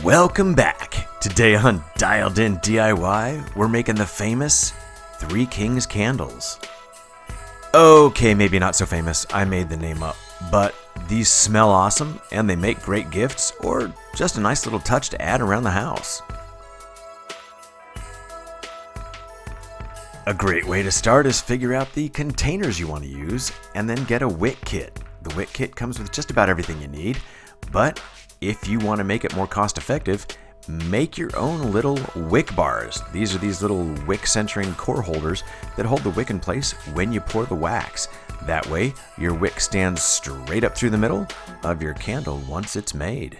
Welcome back. Today on Dialed In DIY, we're making the famous Three Kings candles. Okay, maybe not so famous, I made the name up, but these smell awesome and they make great gifts or just a nice little touch to add around the house. A great way to start is figure out the containers you want to use and then get a wick kit. The wick kit comes with just about everything you need, but if you want to make it more cost effective, make your own little wick bars. These are these little wick centering core holders that hold the wick in place when you pour the wax. That way, your wick stands straight up through the middle of your candle once it's made.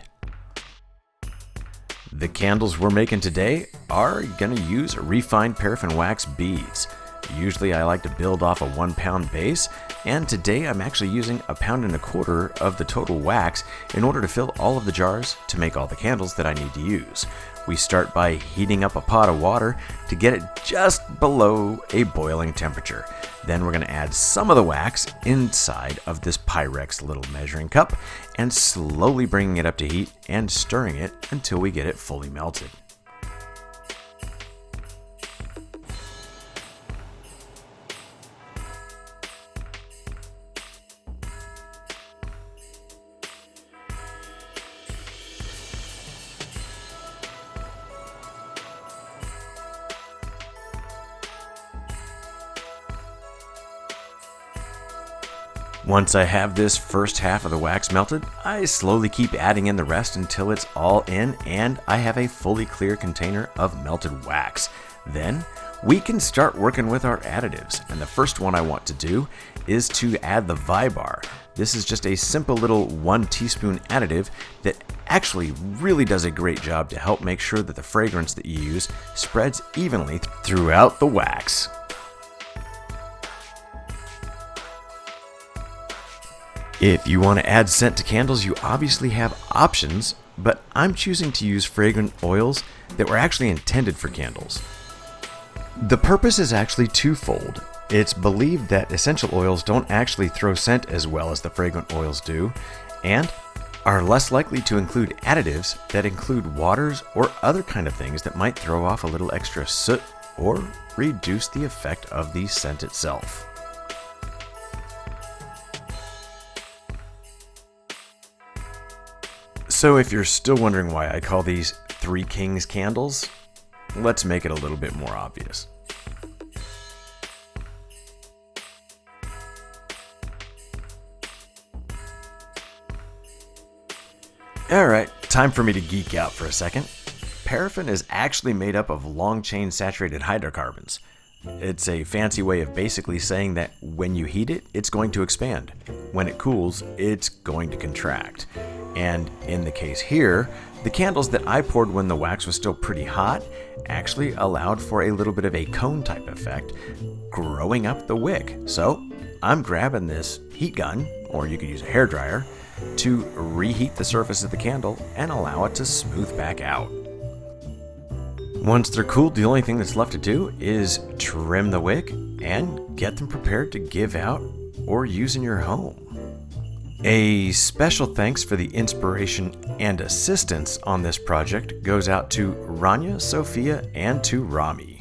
The candles we're making today are going to use refined paraffin wax beads. Usually I like to build off a 1 pound base, and today I'm actually using 1.25 pounds of the total wax in order to fill all of the jars to make all the candles that I need to use. We start by heating up a pot of water to get it just below a boiling temperature. Then we're going to add some of the wax inside of this Pyrex little measuring cup and slowly bringing it up to heat and stirring it until we get it fully melted. Once I have this first half of the wax melted, I slowly keep adding in the rest until it's all in and I have a fully clear container of melted wax. Then we can start working with our additives, and the first one I want to do is to add the Vybar. This is just a simple little 1 teaspoon additive that actually really does a great job to help make sure that the fragrance that you use spreads evenly throughout the wax. If you want to add scent to candles, you obviously have options, but I'm choosing to use fragrant oils that were actually intended for candles. The purpose is actually twofold. It's believed that essential oils don't actually throw scent as well as the fragrant oils do, and are less likely to include additives that include waters or other kind of things that might throw off a little extra soot or reduce the effect of the scent itself. So if you're still wondering why I call these Three Kings candles, let's make it a little bit more obvious. Alright, time for me to geek out for a second. Paraffin is actually made up of long-chain saturated hydrocarbons. It's a fancy way of basically saying that when you heat it, it's going to expand. When it cools, it's going to contract. And in the case here, the candles that I poured when the wax was still pretty hot actually allowed for a little bit of a cone type effect, growing up the wick. So I'm grabbing this heat gun, or you could use a hairdryer, to reheat the surface of the candle and allow it to smooth back out. Once they're cooled, the only thing that's left to do is trim the wick and get them prepared to give out or use in your home. A special thanks for the inspiration and assistance on this project goes out to Rania, Sophia, and to Rami.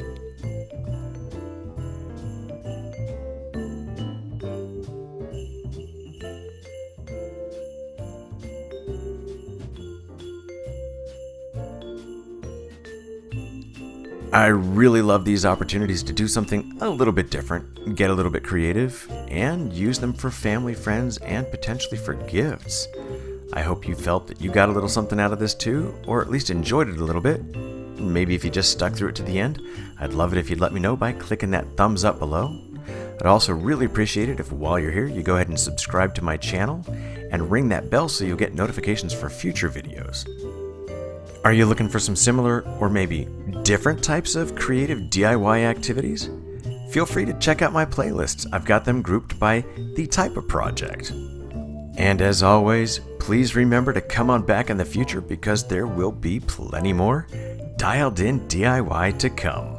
I really love these opportunities to do something a little bit different, get a little bit creative, and use them for family, friends, and potentially for gifts. I hope you felt that you got a little something out of this too, or at least enjoyed it a little bit. Maybe if you just stuck through it to the end, I'd love it if you'd let me know by clicking that thumbs up below. I'd also really appreciate it if while you're here, you go ahead and subscribe to my channel and ring that bell so you'll get notifications for future videos. Are you looking for some similar or maybe different types of creative DIY activities? Feel free to check out my playlists. I've got them grouped by the type of project. And as always, please remember to come on back in the future because there will be plenty more Dialed In DIY to come.